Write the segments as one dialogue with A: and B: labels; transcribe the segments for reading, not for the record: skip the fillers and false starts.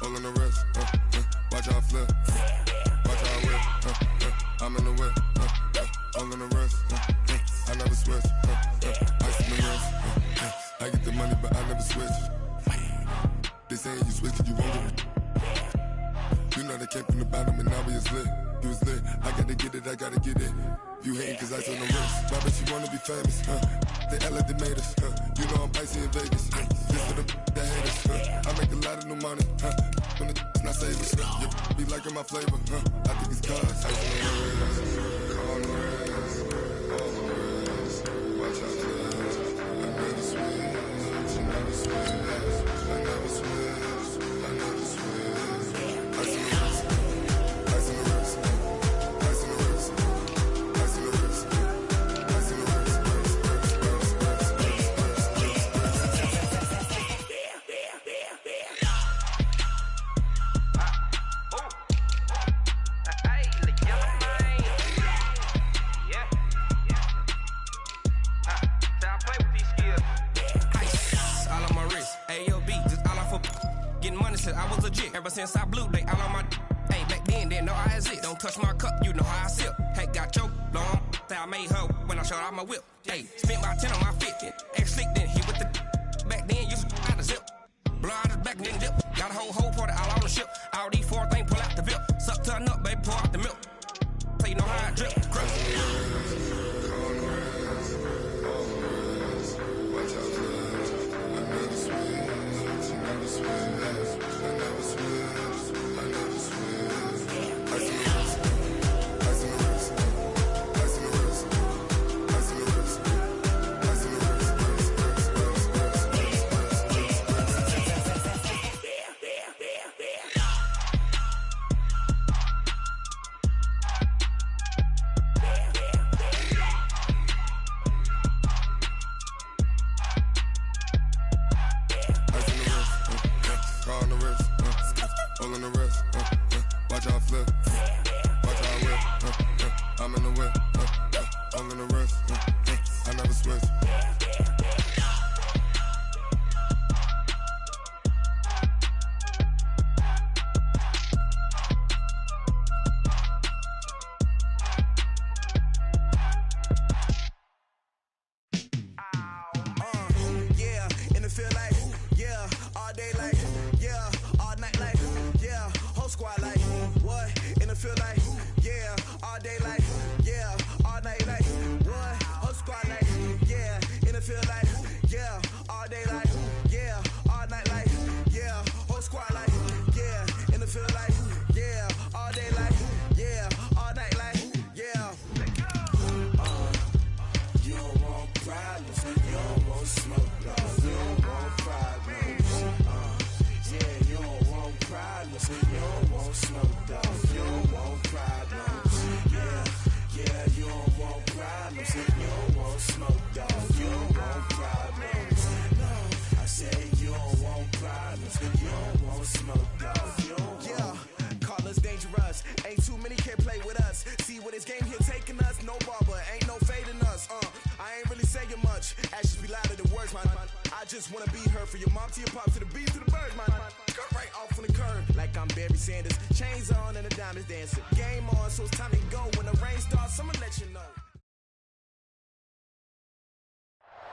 A: all in the wrist. Watch how I flip. Watch how I whip. I'm in the whip. All in the wrist. I never switch. Ice in the wrist. I get the money, but I never switch. They saying you switch, you won't get it. You know they came from the bottom and now we is lit. You was lit. I gotta get it, I gotta get it. You hating cause ice on the wrist. Why bet you wanna be famous? They act like they made us. You know I'm icy in Vegas. Just for the that hate us. I make a lot of new money. When the not savers. You be liking my flavor. I think it's cause ice on the wrist. On the wrist. On the wrist. Watch out, please. I never switch. I never switch. I never switch. I never switch. Ice on the wrist. Ice on the wrist. Ice on the wrist. Ice on the wrist. Ice on the wrist.
B: I was legit ever since I blew they all on my hey back then didn't know I exist. Don't touch my cup, you know how I sip. Hey, got choked long. Say I made her when I showed out my whip. Hey, spent about 10 on my fit. Ex slick then hit with the back then used to out the zip. Blow out his back and then dip. Got a whole party all on the ship. All these four things pull out the VIP. Suck to a nut, baby, pour out the milk. So you know how I drip. Crush.
A: Watch out, please. I never switch. I never switch.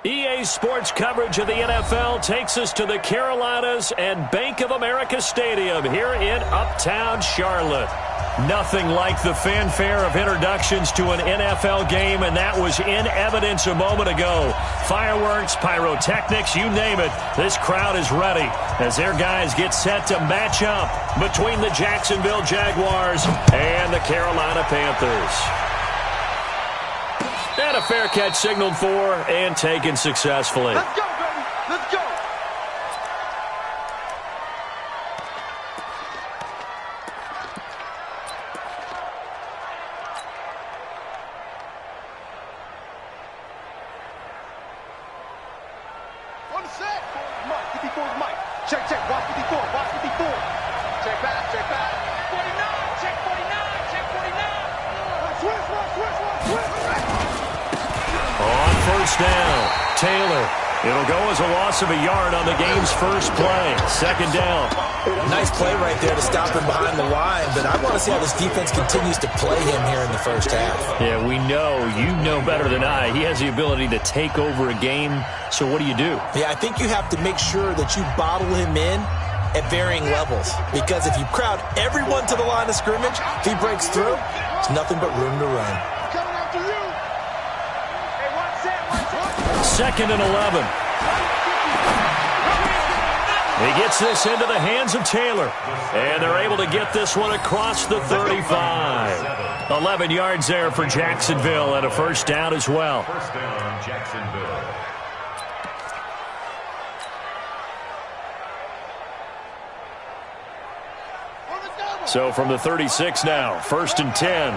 C: EA Sports coverage of the NFL takes us to the Carolinas and Bank of America Stadium here in Uptown Charlotte. Nothing like the fanfare of introductions to an NFL game, and that was in evidence a moment ago. Fireworks, pyrotechnics, you name it. This crowd is ready as their guys get set to match up between the Jacksonville Jaguars and the Carolina Panthers. And a fair catch signaled for and taken successfully.
D: Let's go, baby. Let's go. On the set. Mike, 54 is Mike. Check, watch 54, watch 54. Check back. 49, check 49, check 49. Switch.
C: On first down, Taylor It'll go as a loss of a yard on the game's first play. Second down.
E: Nice play right there to stop him behind the line, but I want to see how this defense continues to play him here in the first half.
C: Yeah, we know. You know better than I. He has the ability to take over a game, so what do you do?
E: Yeah, I think you have to make sure that you bottle him in at varying levels, because if you crowd everyone to the line of scrimmage, if he breaks through, there's nothing but room to run.
C: Second and 11. He gets this into the hands of Taylor, and they're able to get this one across the 35. 11 yards there for Jacksonville, and a first down as well.
F: First down, Jacksonville.
C: So from the 36 now, first and 10.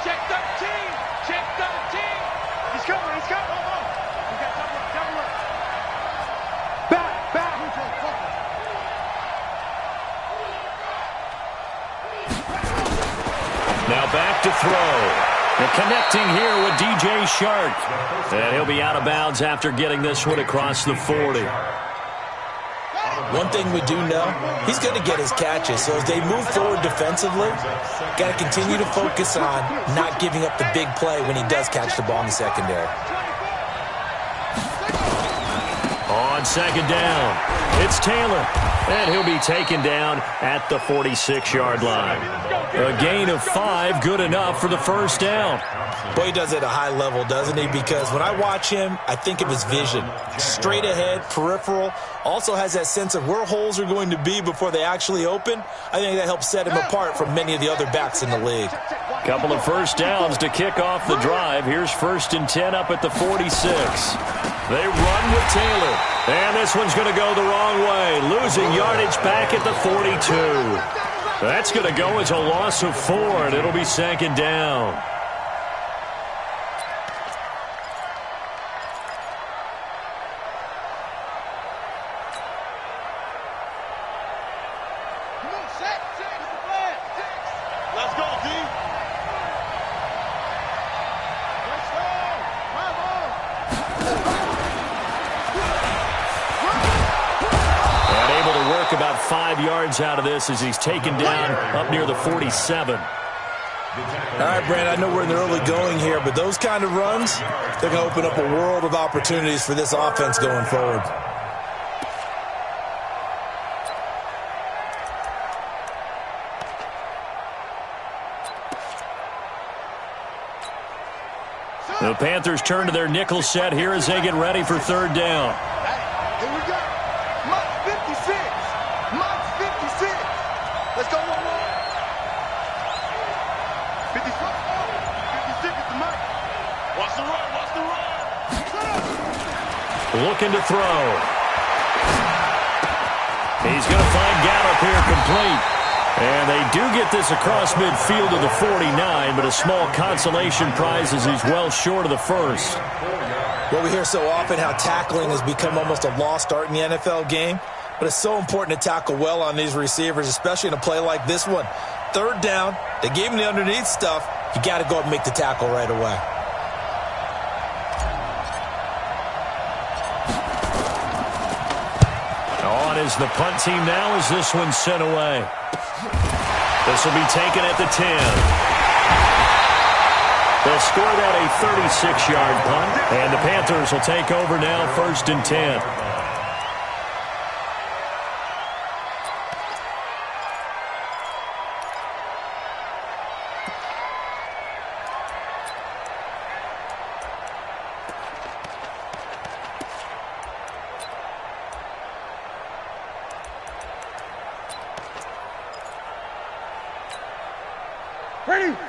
D: Check 13. Check 13. He's coming. He's coming. We got double up. Back.
C: Now back to throw. And connecting here with DJ Shark. And he'll be out of bounds after getting this one across the 40.
E: One thing we do know, he's going to get his catches. So as they move forward defensively, got to continue to focus on not giving up the big play when he does catch the ball in the secondary.
C: On second down, it's Taylor. And he'll be taken down at the 46-yard line. A gain of 5, good enough for the first down.
E: Boy, he does it at a high level, doesn't he? Because when I watch him, I think of his vision. Straight ahead, peripheral. Also has that sense of where holes are going to be before they actually open. I think that helps set him apart from many of the other backs in the league.
C: Couple of first downs to kick off the drive. Here's first and 10 up at the 46. They run with Taylor. And this one's going to go the wrong way. Losing yardage back at the 42. That's going to go as a loss of 4, and it'll be second down.
D: Let's go, D.
C: And able to work about 5 yards out of this as he's taken down up near the 47.
E: All right, Brandon, I know we're in the early going here, but those kind of runs, they're going to open up a world of opportunities for this offense going forward.
C: The Panthers turn to their nickel set here as they get ready for third down.
D: Here we go. Mark 56. Mark 56. Let's go one more. 56 is the mark. Watch the run. Watch the run.
C: Looking to throw. He's going to find Gallup here complete. And they do get this across midfield to the 49, but a small consolation prize as he's well short of the first.
E: Well, we hear so often how tackling has become almost a lost art in the NFL game, but it's so important to tackle well on these receivers, especially in a play like this one. Third down, they gave him the underneath stuff. You got to go up and make the tackle right away.
C: On is the punt team now as this one's sent away. This will be taken at the 10. They'll score that a 36-yard punt, and the Panthers will take over now first and 10.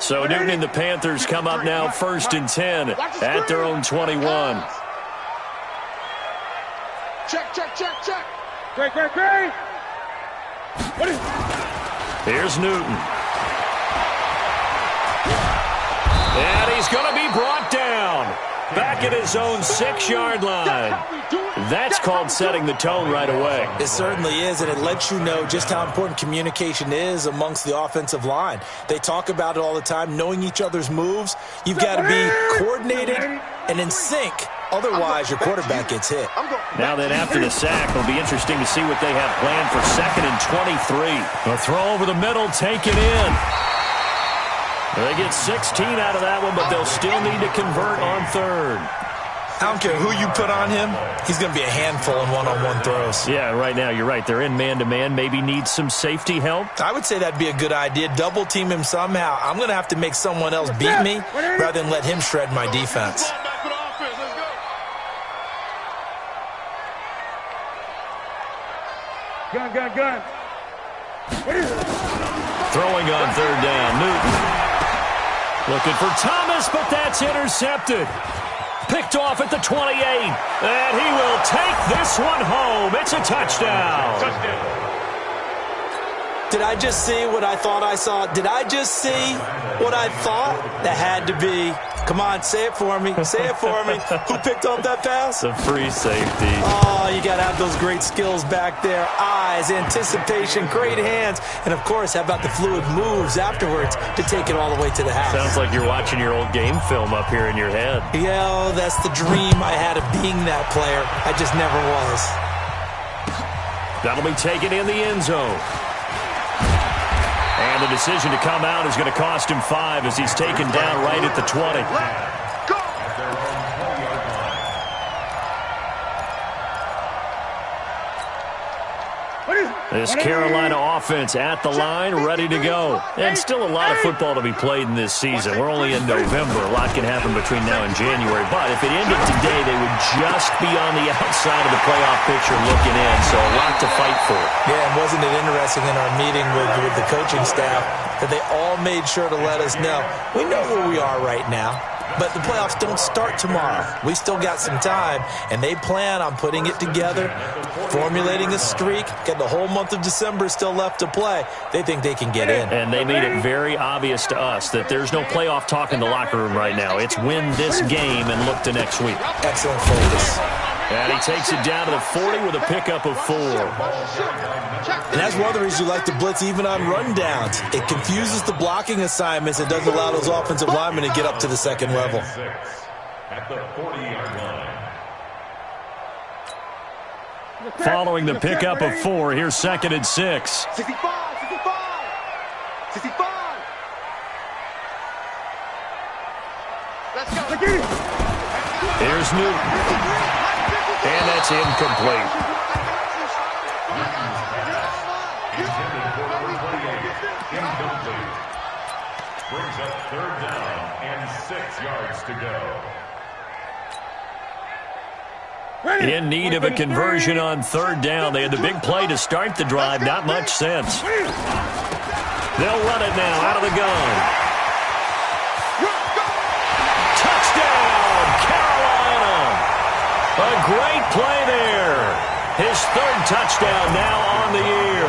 C: So Newton and the Panthers come up now first and 10 at their own 21.
D: Check. Great.
C: Here's Newton. And he's going to be brought down back at his own 6-yard line. That's called setting the tone right away.
E: It certainly is, and it lets you know just how important communication is amongst the offensive line. They talk about it all the time, knowing each other's moves. You've got to be coordinated and in sync Otherwise, your quarterback gets hit.
C: Now then, after the sack, it'll be interesting to see what they have planned for 2nd and 23. A throw over the middle, taken in. They get 16 out of that one, but they'll still need to convert on 3rd.
E: I don't care who you put on him, he's going to be a handful in one-on-one throws.
C: Yeah, right now, you're right. They're in man-to-man. Maybe need some safety help.
E: I would say that'd be a good idea. Double-team him somehow. I'm going to have to make someone else beat me rather than let him shred my defense.
D: Gun.
C: Throwing on 3rd down, Newton. Looking for Thomas, but that's intercepted. Picked off at the 28, and he will take this one home. It's a touchdown.
E: Did I just see what I thought I saw? Did I just see what I thought? That had to be. Come on, say it for me. Say it for me. Who picked up that pass?
C: The free safety.
E: Oh, you got to have those great skills back there. Eyes, anticipation, great hands. And, of course, how about the fluid moves afterwards to take it all the way to the house?
C: Sounds like you're watching your old game film up here in your head.
E: Yeah, that's the dream I had of being that player. I just never was.
C: That'll be taken in the end zone. And the decision to come out is going to cost him 5 as he's taken down right at the 20. This Carolina offense at the line, ready to go. And still a lot of football to be played in this season. We're only in November. A lot can happen between now and January. But if it ended today, they would just be on the outside of the playoff picture looking in. So a lot to fight for.
E: Yeah, and wasn't it interesting in our meeting with the coaching staff that they all made sure to let us know, we know where we are right now. But the playoffs don't start tomorrow. We still got some time, and they plan on putting it together, formulating a streak, get the whole month of December still left to play. They think they can get in.
C: And they made it very obvious to us that there's no playoff talk in the locker room right now. It's win this game and look to next week.
E: Excellent focus.
C: And he takes it down to the 40 with a pickup of 4.
E: And that's one of the reasons you like to blitz even on rundowns. It confuses the blocking assignments and doesn't allow those offensive linemen to get up to the second level.
F: At the 40-yard line.
C: Following the pickup of 4, here's 2nd and 6.
D: 65. Let's go.
C: Here's Newton. And that's incomplete.
F: Intended for number 28. Incomplete. Brings up 3rd down and 6 yards to go.
C: In need of a conversion on 3rd down. They had the big play to start the drive. Not much sense. They'll run it now out of the gun. Touchdown, Carolina. A great play there. His 3rd touchdown now on the year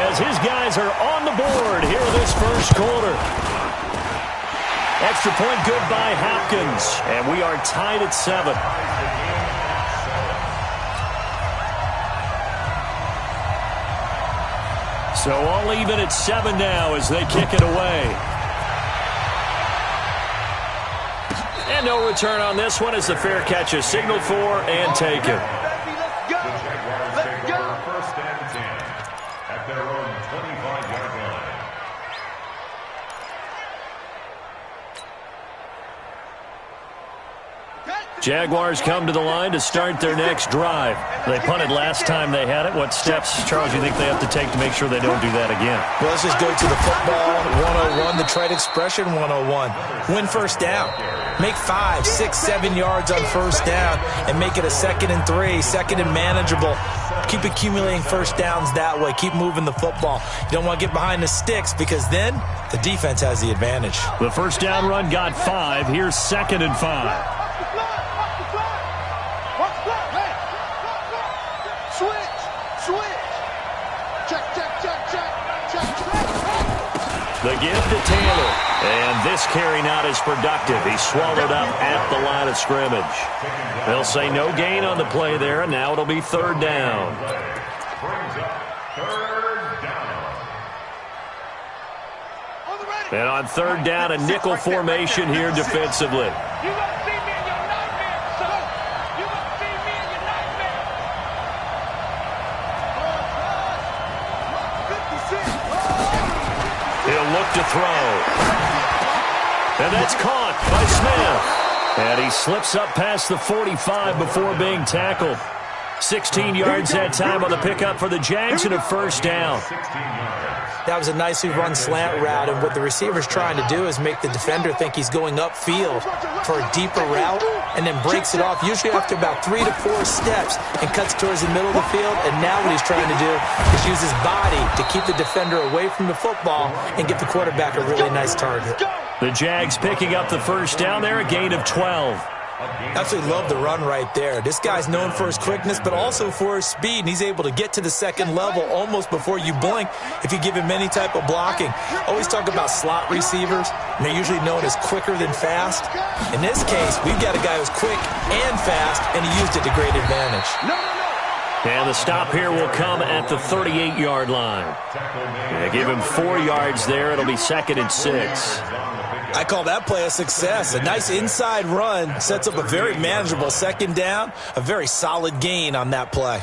C: as his guys are on the board here this first quarter. Extra point good by Hopkins, and we are tied at 7. So all even at 7 now as they kick it away. And no return on this one as the fair catch is signaled for and taken. Jaguars come to the line to start their next drive. They punted last time they had it. What steps, Charles, you think they have to take to make sure they don't do that again?
E: Well, let's just go to the football 101, the trade expression 101. Win first down. Make 5, 6, 7 yards on first down and make it a 2nd and 3, 2nd and manageable. Keep accumulating first downs that way. Keep moving the football. You don't want to get behind the sticks because then the defense has the advantage.
C: The first down run got 5. Here's 2nd and 5. The give to Taylor. And this carry not as productive. He's swallowed up at the line of scrimmage. They'll say no gain on the play there, and now it'll be 3rd down. And on 3rd down, a nickel formation here defensively. to throw. And that's caught by Smith. And he slips up past the 45 before being tackled. 16 yards that time on the pickup for the Jags and a first down.
E: That was a nicely run slant route, and what the receiver's trying to do is make the defender think he's going upfield for a deeper route and then breaks it off, usually after about 3 to 4 steps, and cuts towards the middle of the field. And now what he's trying to do is use his body to keep the defender away from the football and get the quarterback a really nice target.
C: The Jags picking up the first down there, a gain of 12.
E: Absolutely love the run right there. This guy's known for his quickness, but also for his speed, and he's able to get to the second level almost before you blink if you give him any type of blocking. Always talk about slot receivers, and they're usually known as quicker than fast. In this case, we've got a guy who's quick and fast, and he used it to great advantage.
C: And the stop here will come at the 38-yard line. Give him 4 yards there. It'll be 2nd and 6.
E: I call that play a success. A nice inside run sets up a very manageable second down, a very solid gain on that play.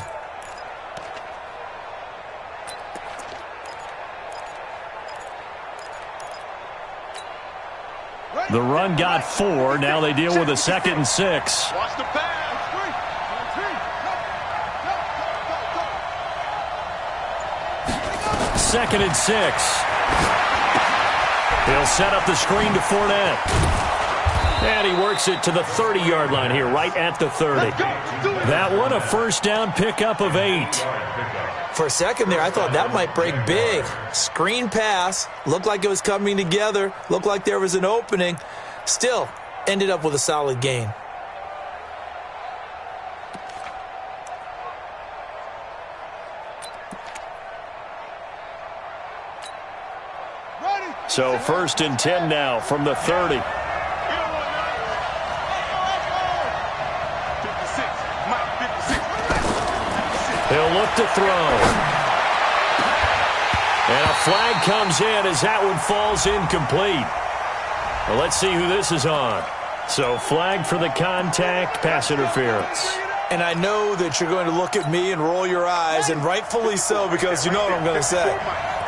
C: The run got 4. Now they deal with a 2nd and 6.
D: Watch the pass.
C: 2nd and 6. He'll set up the screen to Fournette. And he works it to the 30-yard line here, right at the 30. That one, a first down pickup of 8.
E: For a second there, I thought that might break big. Screen pass, looked like it was coming together, looked like there was an opening. Still, ended up with a solid gain.
C: So 1st and 10 now from the 30. He'll look to throw. And a flag comes in as that one falls incomplete. Well, let's see who this is on. So flag for the contact, pass interference.
E: And I know that you're going to look at me and roll your eyes, and rightfully so, because you know what I'm going to say.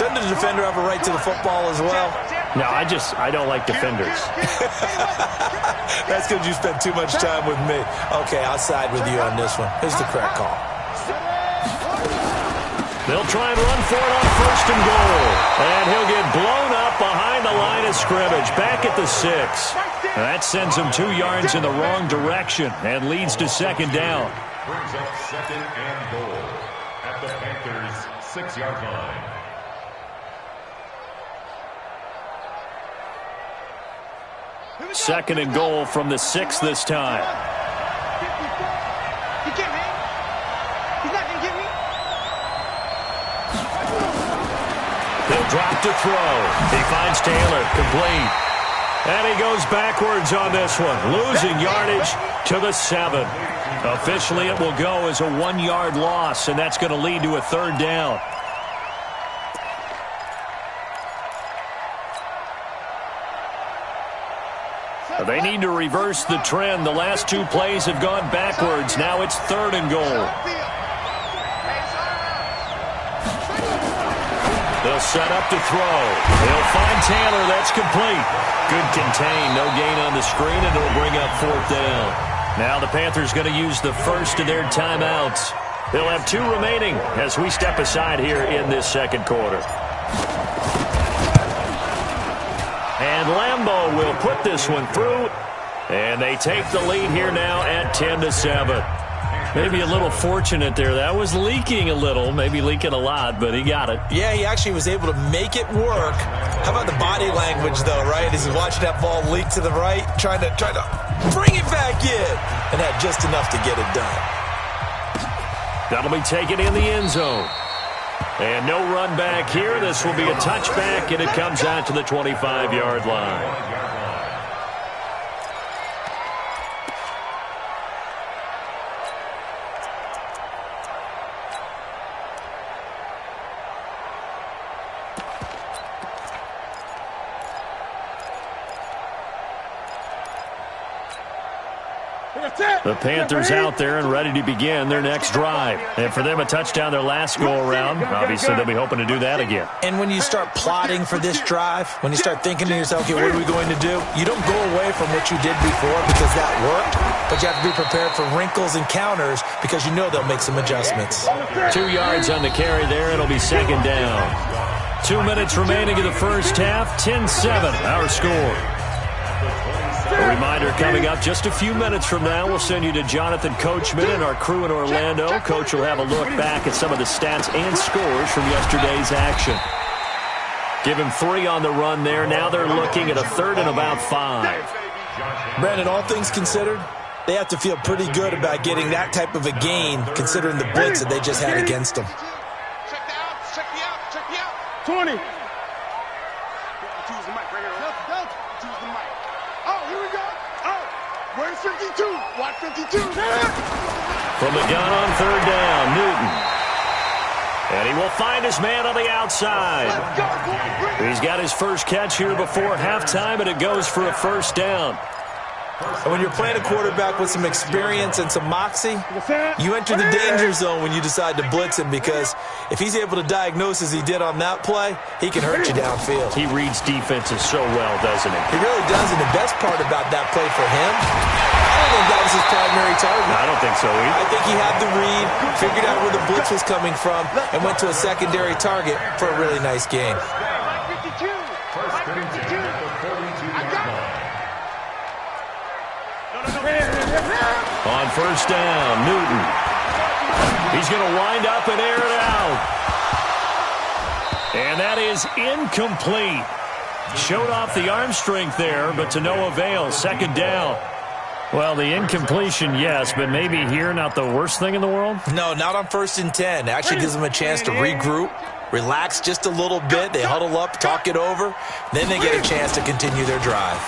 E: Doesn't the defender have a right to the football as well?
C: No, I don't like defenders.
E: That's because you spent too much time with me. Okay, I'll side with you on this one. Here's the correct call.
C: They'll try and run for it on 1st and goal. And he'll get blown up behind the line of scrimmage, back at the 6. That sends him 2 yards in the wrong direction and leads to 2nd down.
F: Brings up 2nd and goal at the Panthers' 6-yard line.
C: Second and goal from the 6 this time.
D: He can't hang. He's not going to get me.
C: They'll drop to throw. He finds Taylor, complete. And he goes backwards on this one, losing yardage to the 7. Officially, it will go as a 1-yard loss, and that's going to lead to a 3rd down. They need to reverse the trend. The last 2 plays have gone backwards. Now it's 3rd and goal. They'll set up to throw. They'll find Taylor. That's complete. Good contain. No gain on the screen, and it'll bring up 4th down. Now the Panthers going to use the first of their timeouts. They'll have 2 remaining as we step aside here in this 2nd quarter. And Lambeau will put this one through. And they take the lead here now at 10-7. Maybe a little fortunate there. That was leaking a little, maybe leaking a lot, but he got it.
E: Yeah, he actually was able to make it work. How about the body language, though, right? As he's watching that ball leak to the right, trying to bring it back in, and had just enough to get it done.
C: That'll be taken in the end zone. And no run back here. This will be a touchback, and it comes out to the 25-yard line. The Panthers out there and ready to begin their next drive. And for them, a touchdown their last go-around. Obviously, they'll be hoping to do that again.
E: And when you start plotting for this drive, when you start thinking to yourself, okay, what are we going to do? You don't go away from what you did before because that worked, but you have to be prepared for wrinkles and counters because you know they'll make some adjustments.
C: 2 yards on the carry there. It'll be second down. 2 minutes remaining in the first half. 10-7, our score. A reminder coming up just a few minutes from now. We'll send you to Jonathan Coachman and our crew in Orlando. Coach will have a look back at some of the stats and scores from yesterday's action. Give him 3 on the run there. Now they're looking at a third and about 5.
E: Brandon, all things considered, they have to feel pretty good about getting that type of a gain considering the blitz that they just had against them.
D: Check the out. 20. Choose the mic right here. Choose the mic. Oh, here we go. Oh, where's 52? Watch 52.
C: From the gun on third down, Newton. And he will find his man on the outside.
D: Let's go, boy.
C: He's got his first catch here before halftime, and it goes for a first down.
E: And when you're playing a quarterback with some experience and some moxie, you enter the danger zone when you decide to blitz him because if he's able to diagnose as he did on that play, he can hurt you downfield.
C: He reads defenses so well, doesn't he?
E: He really does, and the best part about that play for him, I don't think that was his primary target.
C: I don't think so either.
E: I think he had the read, figured out where the blitz was coming from, and went to a secondary target for a really nice gain.
D: 52. 52. I got it.
C: On first down, Newton. He's going to wind up and air it out. And that is incomplete. Showed off the arm strength there, but to no avail. Second down. Well, the incompletion, yes, but maybe here not the worst thing in the world?
E: No, not on 1st and 10. Actually gives them a chance to regroup, relax just a little bit. They huddle up, talk it over. Then they get a chance to continue their drive.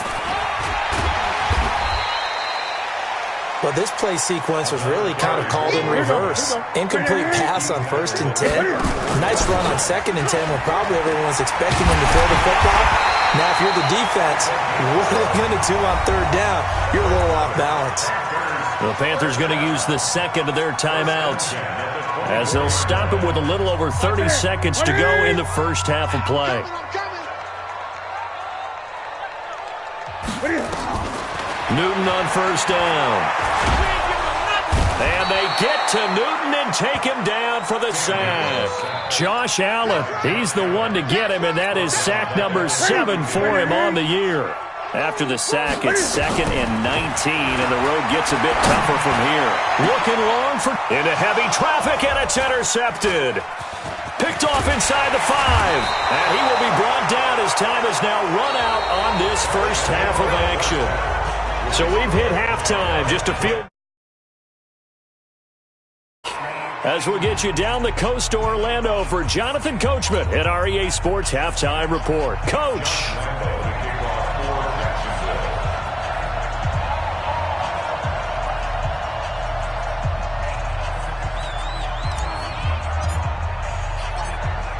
E: Well, this play sequence was really kind of called in reverse. Incomplete pass on 1st and 10. Nice run on 2nd and 10 when probably everyone was expecting him to throw the football. Now, if you're the defense, what are they going to do on 3rd down? You're a little off balance.
C: The Panthers going to use the second of their timeouts as they'll stop it with a little over 30 seconds to go in the first half of play. Newton on first down. And they get to Newton and take him down for the sack. Josh Allen, he's the one to get him, and that is sack number 7 for him on the year. After the sack, it's 2nd and 19, and the road gets a bit tougher from here. Looking long for into heavy traffic, and it's intercepted. Picked off inside the 5, and he will be brought down as time is now run out on this first half of action. So we've hit halftime, just a few. As we'll get you down the coast to Orlando for Jonathan Coachman at our EA Sports Halftime Report. Coach.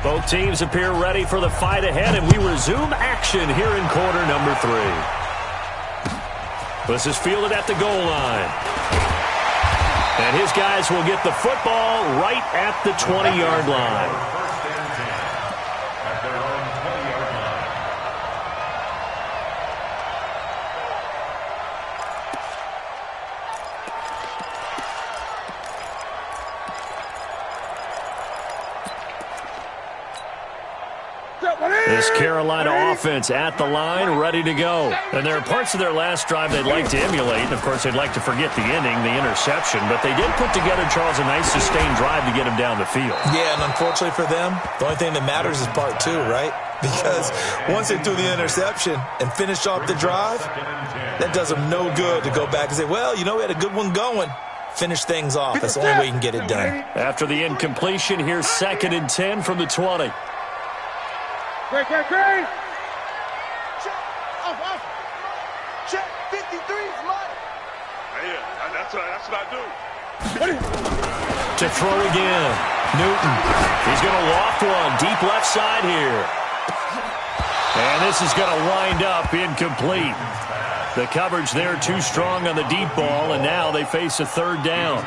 C: Both teams appear ready for the fight ahead, and we resume action here in quarter number 3. This is fielded at the goal line. And his guys will get the football right at the 20-yard line. This Carolina offense at the line, ready to go. And there are parts of their last drive they'd like to emulate. And, of course, they'd like to forget the inning, the interception. But they did put together, Charles, a nice sustained drive to get him down the field.
E: Yeah, and unfortunately for them, the only thing that matters is part 2, right? Because once they threw the interception and finished off the drive, that does them no good to go back and say, well, you know, we had a good one going. Finish things off. That's the only way you can get it done.
C: After the incompletion, here's 2nd and 10 from the 20.
D: Great. Check. Off. Check. 53's mine. Yeah, that's what I do.
C: To throw again. Newton. He's going to loft one. Deep left side here. And this is going to wind up incomplete. The coverage there too strong on the deep ball, and now they face a third down.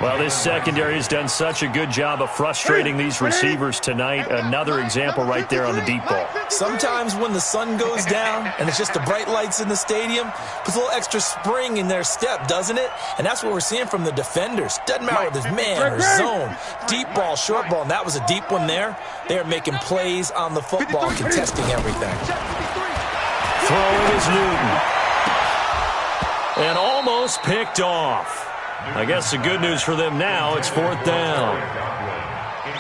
C: Well, this secondary has done such a good job of frustrating these receivers tonight. Another example right there on the deep ball.
E: Sometimes when the sun goes down and it's just the bright lights in the stadium, puts a little extra spring in their step, doesn't it? And that's what we're seeing from the defenders. Doesn't matter whether it's man or zone, deep ball, short ball, and that was a deep one there. They're making plays on the football, contesting everything.
C: Throwing is Newton. And almost picked off. I guess the good news for them now, it's fourth down.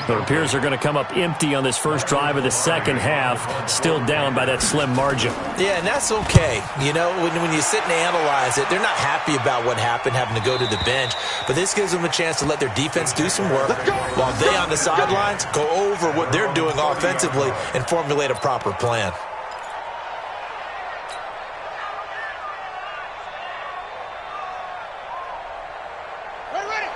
C: It appears they're going to come up empty on this first drive of the second half, still down by that slim margin.
E: Yeah, and that's okay. You know, when you sit and analyze it, they're not happy about what happened, having to go to the bench. But this gives them a chance to let their defense do some work while they on the sidelines go over what they're doing offensively and formulate a proper plan.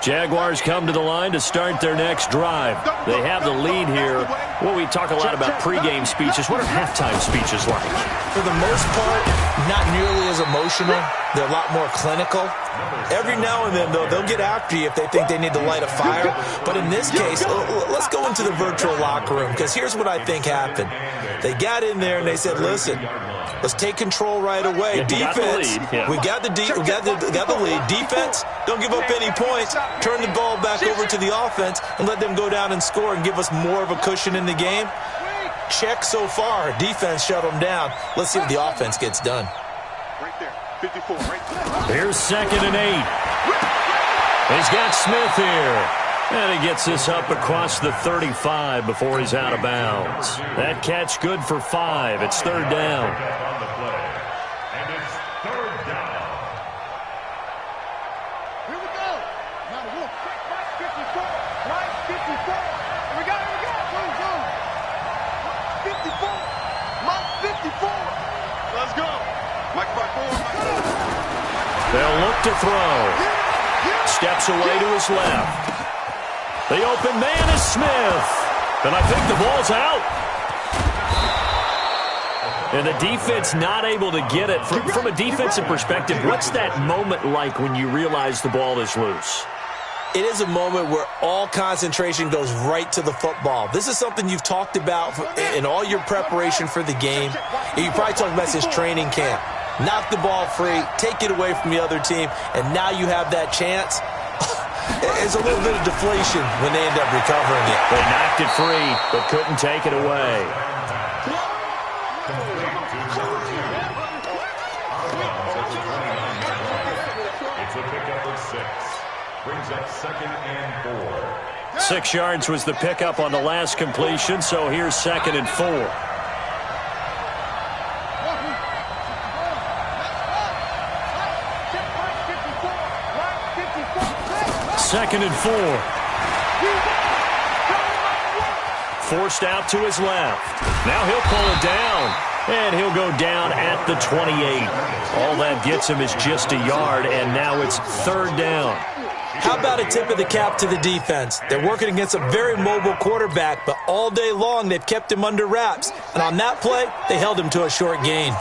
C: Jaguars come to the line to start their next drive. They have the lead here. Well, we talk a lot about pregame speeches. What are halftime speeches like?
E: For the most part, not nearly as emotional. They're a lot more clinical. Every now and then, though, they'll get after you if they think they need to light a fire. But in this case, let's go into the virtual locker room, because here's what I think happened. They got in there and they said, listen, let's take control right away. Defense, we got the lead. Defense, don't give up any points. Turn the ball back over to the offense and let them go down and score and give us more of a cushion in the game. Check so far. Defense shut them down. Let's see if the offense gets done.
D: Right there. 54, right there.
C: Here's 2nd and 8. He's got Smith here. And he gets this up across the 35 before he's out of bounds. That catch good for 5. It's third down.
F: And it's third down.
D: Here we go. Now the wolf. Mike 54. Mike 54. Here we go. Here we go. Boom, boom. Mike 54. Mike 54. Let's go. Mike 54.
C: They'll look to throw. Steps away to his left. The open man is Smith. And I think the ball's out. And the defense not able to get it. From a defensive perspective, what's that moment like when you realize the ball is loose?
E: It is a moment where all concentration goes right to the football. This is something you've talked about in all your preparation for the game. You probably talked about since training camp. Knock the ball free, take it away from the other team, and now you have that chance. It's a little bit of deflation when they end up recovering it.
C: They knocked it free, but couldn't take it away.
F: It's a pickup of 6. Brings up 2nd and 4.
C: 6 yards was the pickup on the last completion, so here's 2nd and 4. Second and 4. Forced out to his left. Now he'll pull it down. And he'll go down at the 28. All that gets him is just a yard, and now it's third down.
E: How about a tip of the cap to the defense? They're working against a very mobile quarterback, but all day long they've kept him under wraps. And on that play, they held him to a short gain.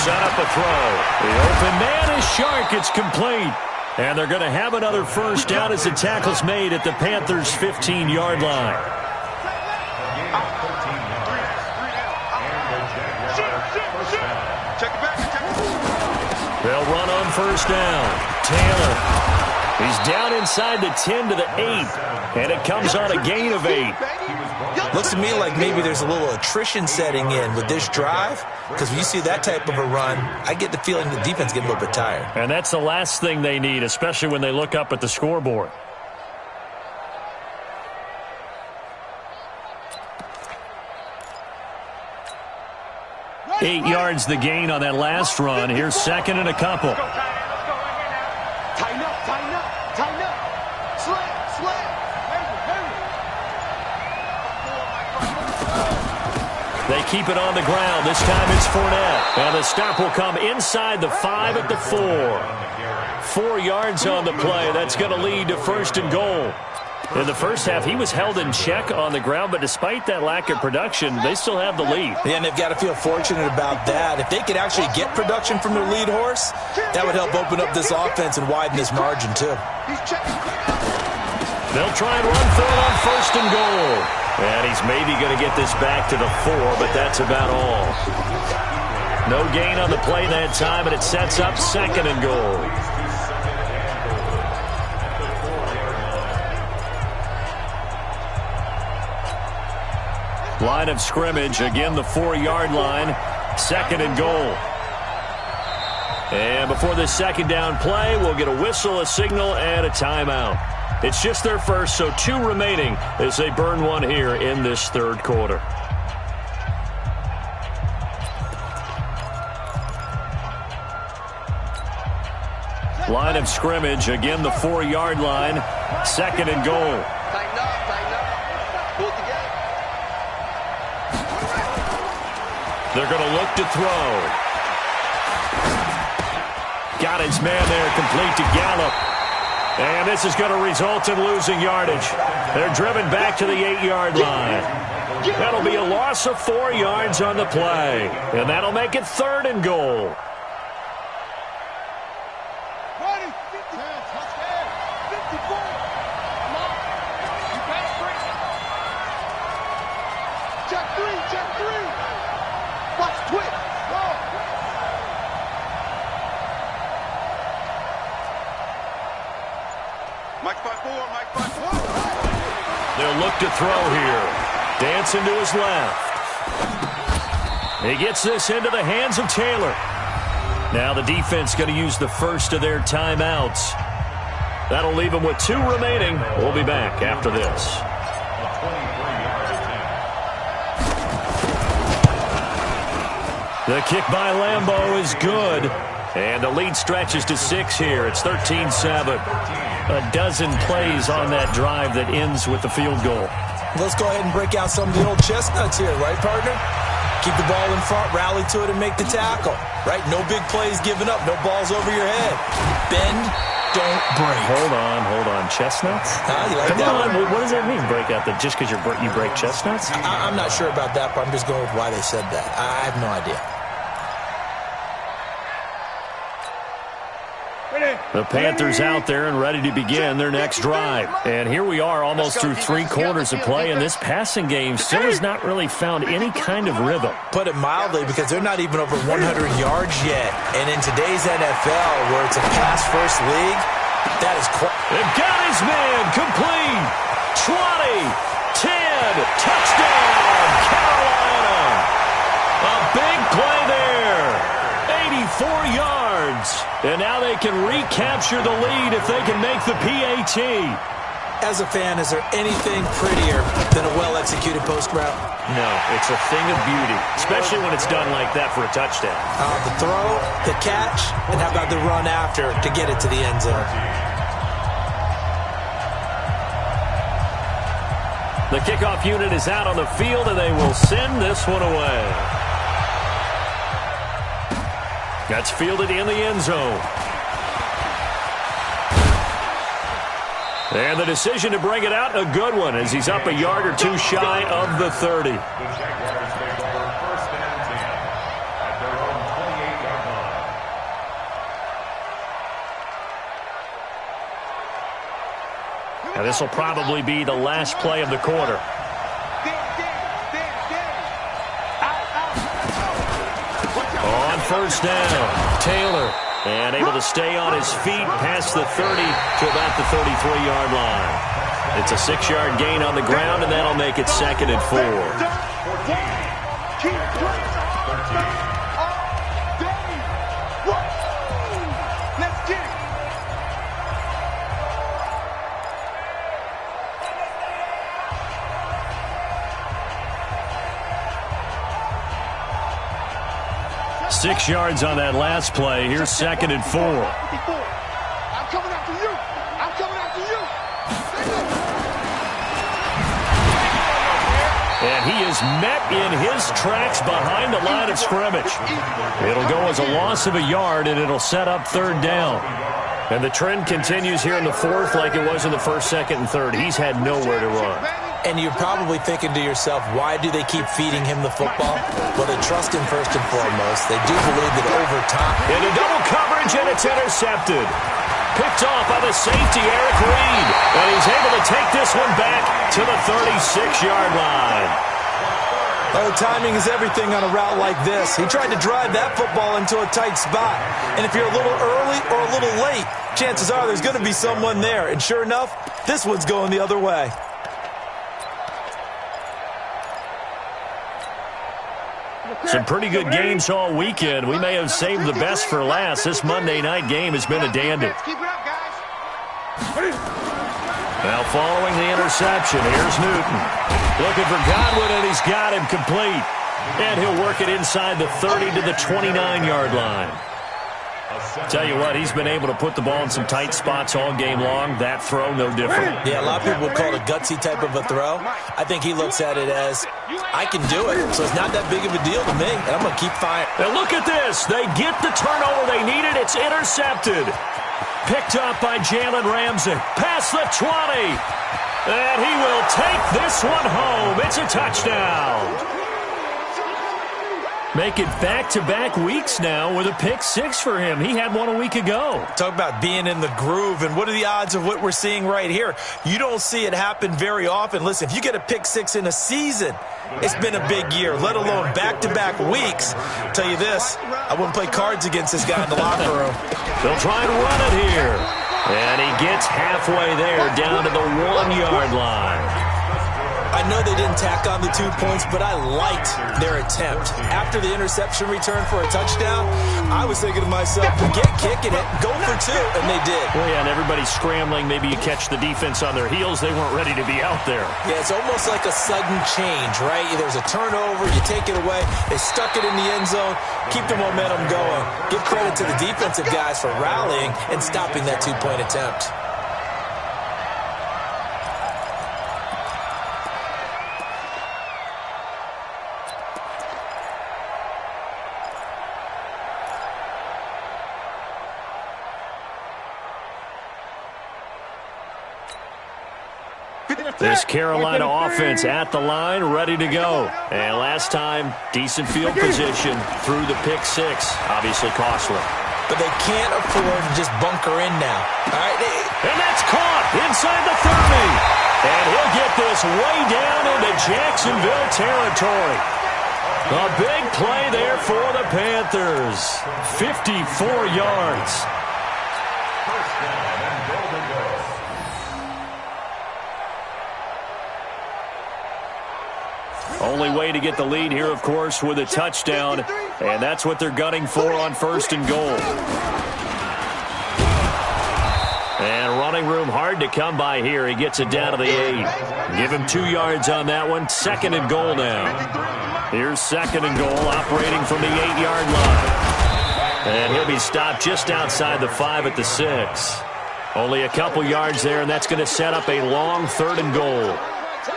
C: Set up a throw. The open man is Shark. It's complete. And they're going to have another first down as the tackle's made at the Panthers' 15-yard line. They'll run on first down. Taylor. He's down inside the 10 to the 8. And it comes on a gain of 8.
E: Looks to me like maybe there's a little attrition setting in with this drive, because when you see that type of a run, I get the feeling the defense getting a little bit tired.
C: And that's the last thing they need, especially when they look up at the scoreboard. Eight yards the gain on that last run. Here's second and a couple.
D: Tighten up, tighten up, tighten up. Slam, slam.
C: They keep it on the ground. This time it's Fournette. And the stop will come inside the 5 at the 4. 4 yards on the play. That's going to lead to 1st and goal. In the first half, he was held in check on the ground, but despite that lack of production, they still have the lead.
E: Yeah, and they've got to feel fortunate about that. If they could actually get production from their lead horse, that would help open up this offense and widen this margin, too.
C: They'll try and run for it on 1st and goal. And he's maybe going to get this back to the 4, but that's about all. No gain on the play that time, and it sets up 2nd and goal. Line of scrimmage, again the 4-yard line, 2nd and goal. And before this 2nd down play, we'll get a whistle, a signal, and a timeout. It's just their first, so 2 remaining as they burn one here in this 3rd quarter. Line of scrimmage, again the 4-yard line, 2nd and goal.
D: Tighten up, tighten up. Pull it together.
C: They're going to look to throw. Got his man there, complete to Gallup. And this is going to result in losing yardage. They're driven back to the 8-yard line. That'll be a loss of 4 yards on the play. And that'll make it 3rd and goal. They'll look to throw here. Dancing to his left. He gets this into the hands of Taylor. Now the defense going to use the first of their timeouts. That'll leave them with 2 remaining. We'll be back after this. The kick by Lambeau is good. And the lead stretches to 6 here. It's 13-7. A dozen plays on that drive that ends with the field goal.
E: Let's go ahead and break out some of the old chestnuts here, right, partner? Keep the ball in front, rally to it, and make the tackle, right? No big plays given up, no balls over your head. Bend, don't break.
C: Hold on. Chestnuts?
E: You like
C: Come
E: that
C: on, what does that mean, break out? Just because you break chestnuts?
E: I'm not sure about that, but I'm just going with why they said that. I have no idea.
C: The Panthers out there and ready to begin their next drive. And here we are almost through 3 quarters of play, and this passing game still has not really found any kind of rhythm.
E: Put it mildly, because they're not even over 100 yards yet. And in today's NFL, where it's a pass-first league, that is
C: They've got his man complete. 20, 10, touchdown, Carolina. A big play there. 84 yards. And now they can recapture the lead if they can make the PAT.
E: As a fan, is there anything prettier than a well-executed post route?
C: No, it's a thing of beauty, especially when it's done like that for a touchdown.
E: The throw, the catch, and how about the run after to get it to the end zone?
C: The kickoff unit is out on the field, and they will send this one away. That's fielded in the end zone. And the decision to bring it out, a good one, as he's up a yard or 2 shy of the 30.
F: The Jaguars take over 1st and 10 at their own 28-yard line.
C: Now this will probably be the last play of the quarter. On 1st down, Taylor, and able to stay on his feet past the 30 to about the 33-yard line. It's a 6-yard gain on the ground, and that'll make it 2nd and 4.
F: 13.
C: 6 yards on that last play. Here's 2nd and 4.
D: I'm coming after you. I'm coming after you.
C: And he is met in his tracks behind the line of scrimmage. It'll go as a loss of a yard, and it'll set up third down. And the trend continues here in the fourth like it was in the first, second, and third. He's had nowhere to run.
E: And you're probably thinking to yourself, why do they keep feeding him the football? Well, they trust him first and foremost. They do believe that over time.
C: Into double coverage, and it's intercepted. Picked off by the safety, Eric Reed. And he's able to take this one back to the 36-yard line.
E: Oh, timing is everything on a route like this. He tried to drive that football into a tight spot. And if you're a little early or a little late, chances are there's going to be someone there. And sure enough, this one's going the other way.
C: Some pretty good games all weekend. We may have saved the best for last. This Monday night game has been a dandy. Now following the interception, here's Newton. Looking for Godwin, and he's got him complete. And he'll work it inside the 30 to the 29-yard line. Tell you what, he's been able to put the ball in some tight spots all game long. That throw, no different.
E: Yeah, a lot of people would call it a gutsy type of a throw. I think he looks at it as, I can do it, so it's not that big of a deal to me, and I'm going to keep firing.
C: Now look at this. They get the turnover they needed. It's intercepted. Picked up by Jalen Ramsey. Past the 20. And he will take this one home. It's a touchdown. Make it back-to-back weeks now with a pick six for him. He had one a week ago.
E: Talk about being in the groove, and what are the odds of what we're seeing right here? You don't see it happen very often. Listen, if you get a pick six in a season, it's been a big year, let alone back-to-back weeks. I'll tell you this, I wouldn't play cards against this guy in the locker room.
C: They'll try and run it here. And he gets halfway there down to the 1-yard line.
E: I know they didn't tack on the 2 points, but I liked their attempt. After the interception return for a touchdown, I was thinking to myself, get kicking it, go for two, and they did.
C: Well, yeah, and everybody's scrambling. Maybe you catch the defense on their heels. They weren't ready to be out there.
E: Yeah, it's almost like a sudden change, right? There's a turnover, you take it away, they stuck it in the end zone, keep the momentum going. Give credit to the defensive guys for rallying and stopping that 2-point attempt.
C: This Carolina offense at the line, ready to go. And last time, decent field position through the pick six. Obviously costly.
E: But they can't afford to just bunker in now. All right,
C: and that's caught inside the 30. And he'll get this way down into Jacksonville territory. A big play there for the Panthers. 54 yards.
F: First down and goal to go.
C: Only way to get the lead here, of course, with a touchdown. And that's what they're gunning for on first and goal. And running room hard to come by here. He gets it down to the 8. Give him 2 yards on that one. Second and goal now. Here's second and goal, operating from the 8-yard line. And he'll be stopped just outside the 5 at the 6. Only a couple yards there, and that's going to set up a long third and goal.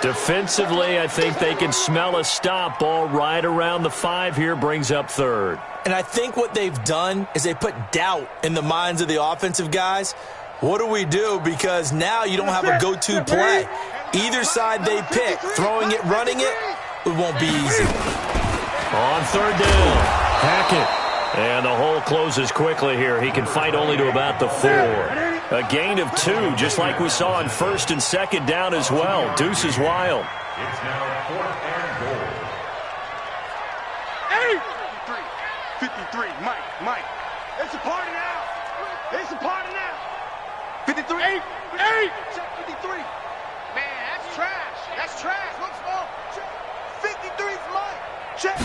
C: Defensively, I think they can smell a stop. Ball right around the 5 here, brings up third.
E: And I think what they've done is they put doubt in the minds of the offensive guys. What do we do? Because now you don't have a go-to play. Either side they pick, throwing it, running it, it won't be easy.
C: On third down, Hackett. And the hole closes quickly here. He can fight only to about the 4. A gain of 2, just like we saw on first and second down as well. Deuce is wild.
F: It's now 4th and goal.
D: 53, Mike. It's a party now. It's a party now. 53. 8. Check 53. Man, that's trash. That's trash. Look small. 53 is Mike. Check.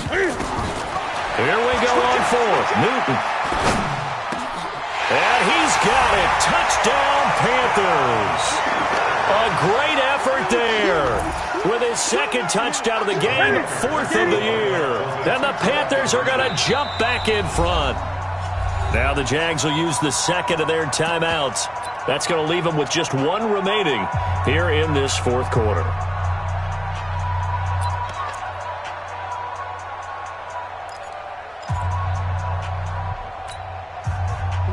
C: Here we go on fourth. Newton. And he's got it. Touchdown, Panthers. A great effort there. With his second touchdown of the game, 4th of the year. And the Panthers are going to jump back in front. Now the Jags will use the second of their timeouts. That's going to leave them with just 1 remaining here in this fourth quarter.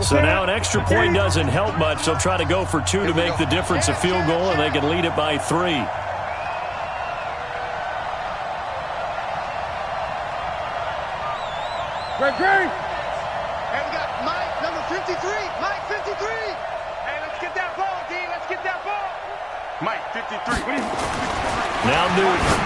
C: So now an extra point doesn't help much. They'll try to go for 2 to make the difference a field goal, and they can lead it by 3.
D: Great. And we got Mike, number 53. Mike, 53. Hey, let's get that ball, D. Let's get that ball. Mike, 53.
C: Now Newton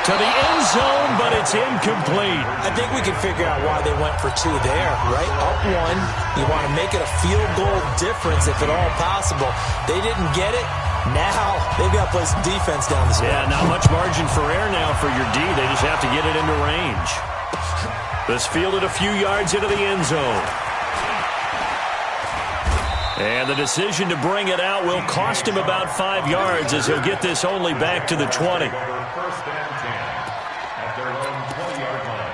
C: to the end zone, but it's incomplete.
E: I think we can figure out why they went for 2 there, right? Up 1. You want to make it a field goal difference if at all possible. They didn't get it. Now they've got to play some defense down the stretch.
C: Yeah, not much margin for error now for your D. They just have to get it into range. This fielded a few yards into the end zone. And the decision to bring it out will cost him about 5 yards as he'll get this only back to the 20.
F: First and 10 at their own 20-yard line.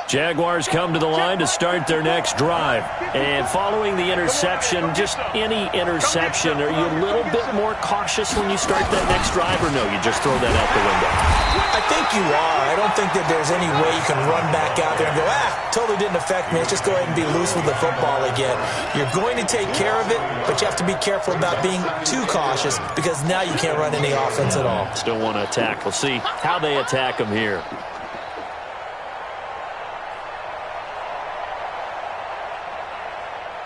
C: Jaguars come to the line to start their next drive. And following the interception, just any interception, are you a little bit more cautious when you start that next drive, or no, you just throw that out the window?
E: I think you are. I don't think that there's any way you can run back out there and go, totally didn't affect me. Let's just go ahead and be loose with the football again. You're going to take care of it, but you have to be careful about being too cautious because now you can't run any offense at all.
C: Still want to attack. We'll see how they attack him here.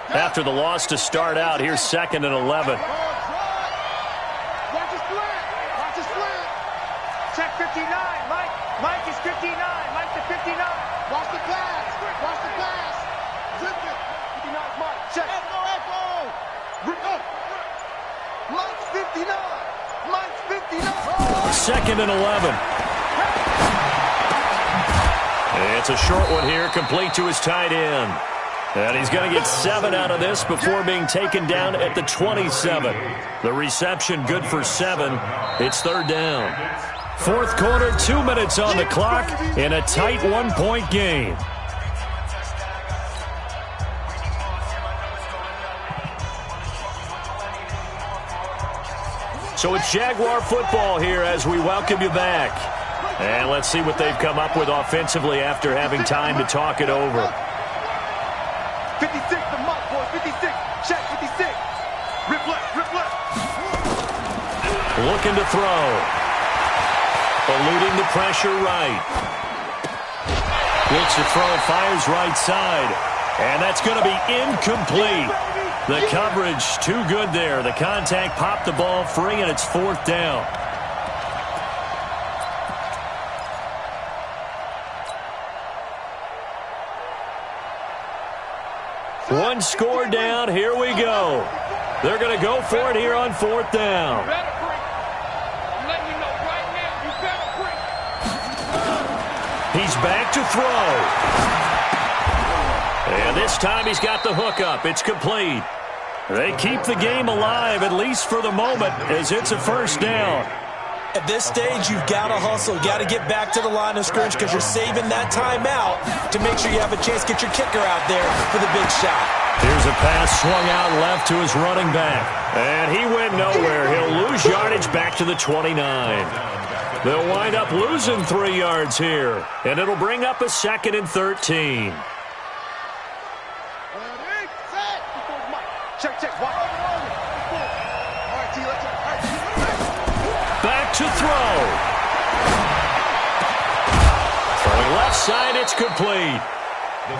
C: After the loss to start out, here's 2nd and 11.
D: Watch his flat. Watch his flat. Check 59. Mike is 59. Mike to 59. Watch the pass. Watch the pass. Zip it. 59's Mike. Check. Echo. Rip up. Mike's 59. Mike's 59.
C: 2nd and 11. It's a short one here, complete to his tight end. And he's going to get 7 out of this before being taken down at the 27. The reception good for 7. It's 3rd down. 4th quarter, 2 minutes on the clock in a tight 1-point game. So it's Jaguar football here as we welcome you back. And let's see what they've come up with offensively after having time to talk it over.
D: 56 to Mike, boys. 56. Check 56. Rip left.
C: Looking to throw. Eluding the pressure right. Looks to throw, fires right side. And that's going to be incomplete. The coverage too good there. The contact popped the ball free, and it's 4th down. One score down. Here we go. They're going to go for it here on 4th down. He's back to throw. And this time he's got the hook up. It's complete. They keep the game alive, at least for the moment, as it's a 1st down.
E: At this stage, you've got to hustle. You've got to get back to the line of scrimmage because you're saving that timeout to make sure you have a chance to get your kicker out there for the big shot.
C: Here's a pass swung out left to his running back. And he went nowhere. He'll lose yardage back to the 29. They'll wind up losing 3 yards here. And it'll bring up a 2nd and 13. Back to throw. Throwing left side, it's complete.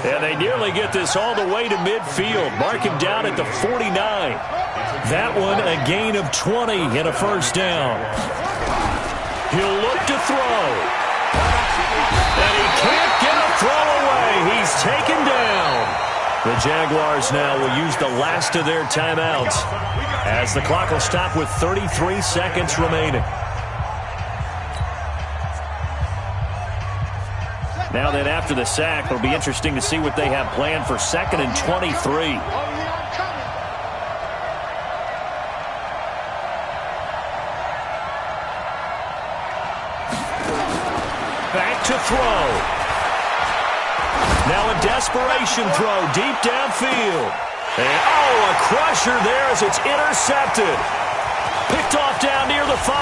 C: And they nearly get this all the way to midfield. Mark him down at the 49. That one a gain of 20 and a 1st down. He'll look to throw. And he can't get a throw away. He's taken down. The Jaguars now will use the last of their timeouts as the clock will stop with 33 seconds remaining. Now then, after the sack, it'll be interesting to see what they have planned for 2nd and 23. Back to throw. Now a desperation throw deep downfield. And, oh, a crusher there as it's intercepted. Picked off down near the 5.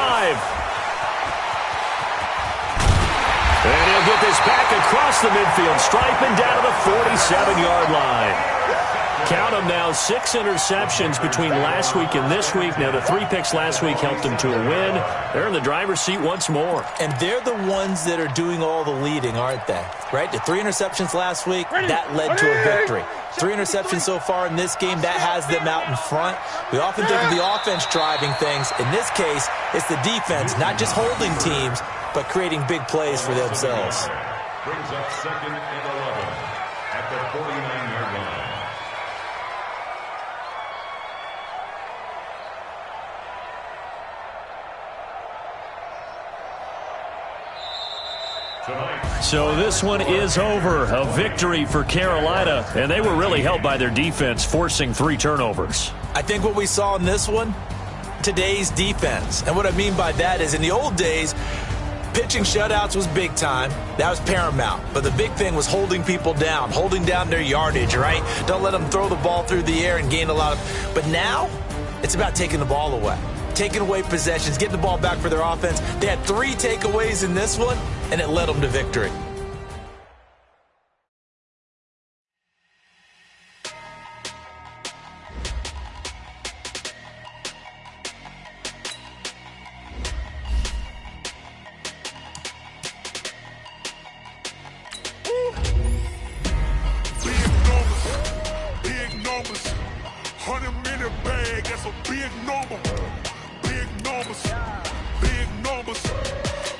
C: And he'll get this back across the midfield stripe and down to the 47-yard line. Count them now, 6 interceptions between last week and this week. Now, the 3 picks last week helped them to a win. They're in the driver's seat once more.
E: And they're the ones that are doing all the leading, aren't they? Right? The 3 interceptions last week, that led to a victory. 3 interceptions so far in this game, that has them out in front. We often think of the offense driving things. In this case, it's the defense, not just holding teams, but creating big plays for themselves.
F: Brings up 2nd and 11 at the 49-yard line.
C: So this one is over. A victory for Carolina, and they were really helped by their defense, forcing 3 turnovers.
E: I think what we saw in this one, today's defense. And what I mean by that is in the old days, pitching shutouts was big time. That was paramount. But the big thing was holding people down, holding down their yardage, right? Don't let them throw the ball through the air and gain a lot of... But now, it's about taking the ball away. Taking away possessions, getting the ball back for their offense. They had 3 takeaways in this one, and it led them to victory.
A: Big numbers. 100-minute bag, that's a big number. Big numbers. Big numbers.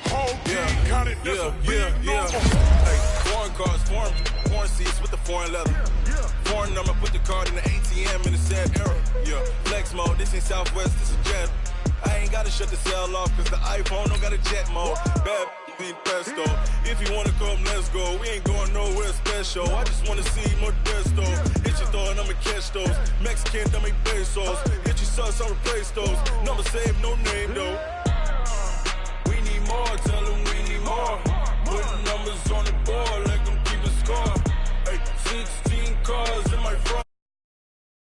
A: Whole team counted, that's a big number.
G: Hey, foreign cars, foreign seats with the foreign leather. Foreign number, put the card in the ATM in the sad era. Yeah, flex mode, this ain't Southwest, this is jet. I ain't gotta shut the cell off, cause the iPhone don't got a jet mode. Bad need pesto. If you wanna come, let's go. We ain't going nowhere special. I just wanna see more desto. Hit your throw and I'ma catch those. Mexican, don't make pesos. Hit your sauce, I'll replace those. Number saved, no name though. We need more, tell them